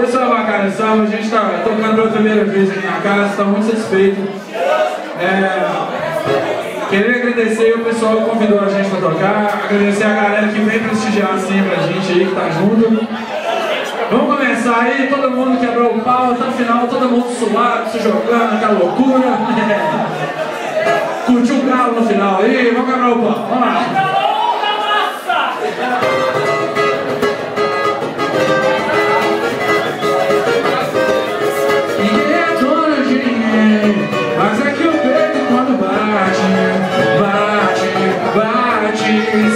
Pessoal bacana, salve, a gente está tocando pela primeira vez aqui na casa, está muito satisfeito. Queria agradecer o pessoal que convidou a gente para tocar, agradecer a galera que vem prestigiar sempre a gente aí, que tá junto. Vamos começar aí, todo mundo quebrou o pau até o final, todo mundo suado, se jogando, aquela loucura. Curtiu o galo no final aí, vamos quebrar o pau, vamos lá. Mas é que o peito quando bate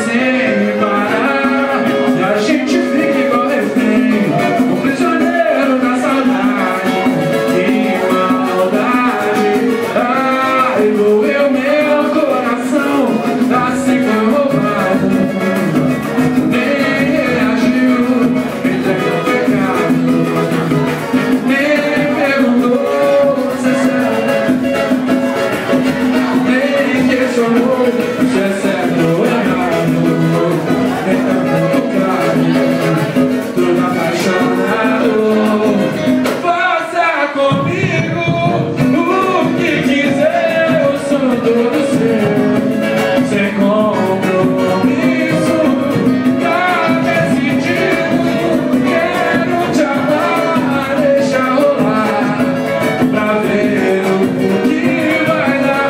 sem parar, e a gente fica igual refém, um prisioneiro da saudade e maldade. Ai, doeu meu coração, assim foi roubado. Nem reagiu, entregou o pecado, nem perguntou se se é certo ou errado, tudo apaixonado. Faça comigo o que quiser, eu sou todo seu, sem compromisso, tá decidido. Quero te amar, deixa rolar, pra ver o que vai dar.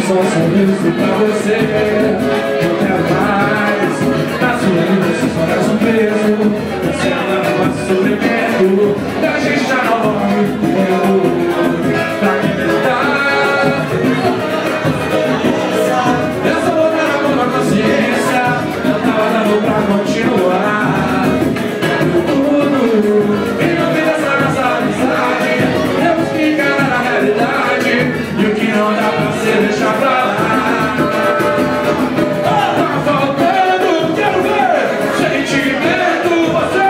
Só um sorriso pra você, não quero mais. Na sua vida você só traz um peso, você anda no passo sofrimento, e a gente já não morre pra que tentar. Eu só vou dar a mão na consciência, eu tava dando pra continuar. E não vi dessa nossa amizade, temos que encarar na realidade, e o que não dá pra ser deixar pra lá. Tá faltando, quero ver sentimento, você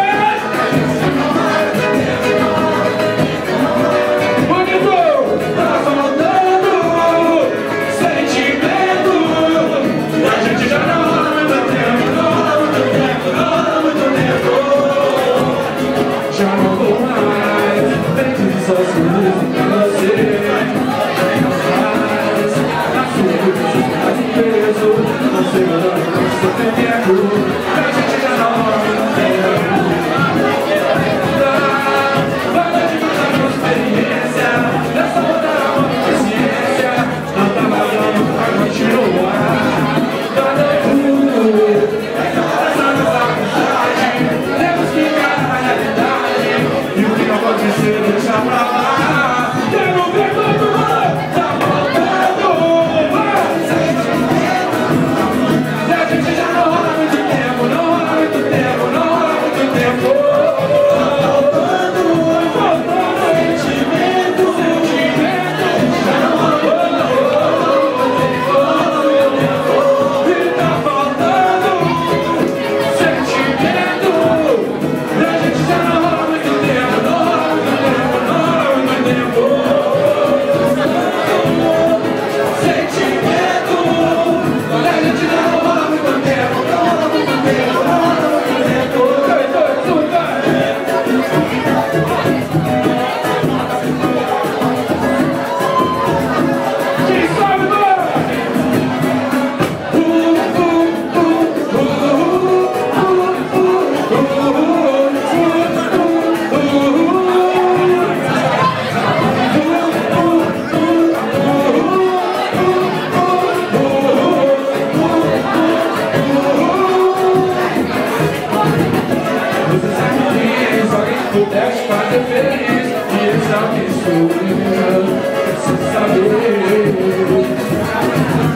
pudesse fazer feliz. E esse alguém sou eu, preciso saber.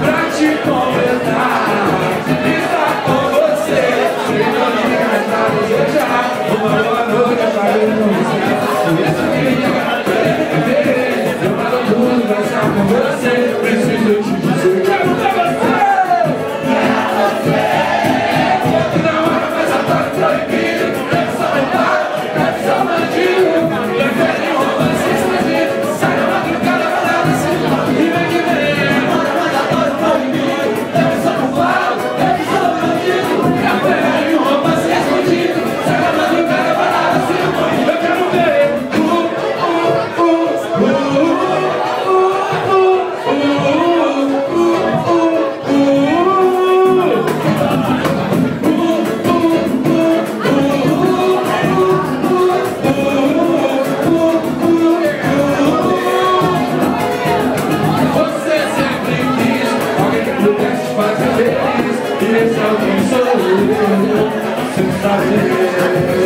Pra te completar, estar com você, sem não ligar pra desejar. Uma boa noite pra eu não esquecer. Eu falo tudo pra estar com você. Preciso te dizer, quero pra você. Não há mais atalho proibido. Eu sou o pai, eu sou bandido. Prefere um romance escondido. Sai na madrugada, balada, sem nome. E vem que vem. Não há mais atalho proibido. Eu sou o pai, eu sou bandido. Prefere um romance escondido. Sai na madrugada, balada, sem nome. Eu quero ver. Você sempre quis alguém que pudesse fazer feliz. E esse alguém sou eu, sem saber.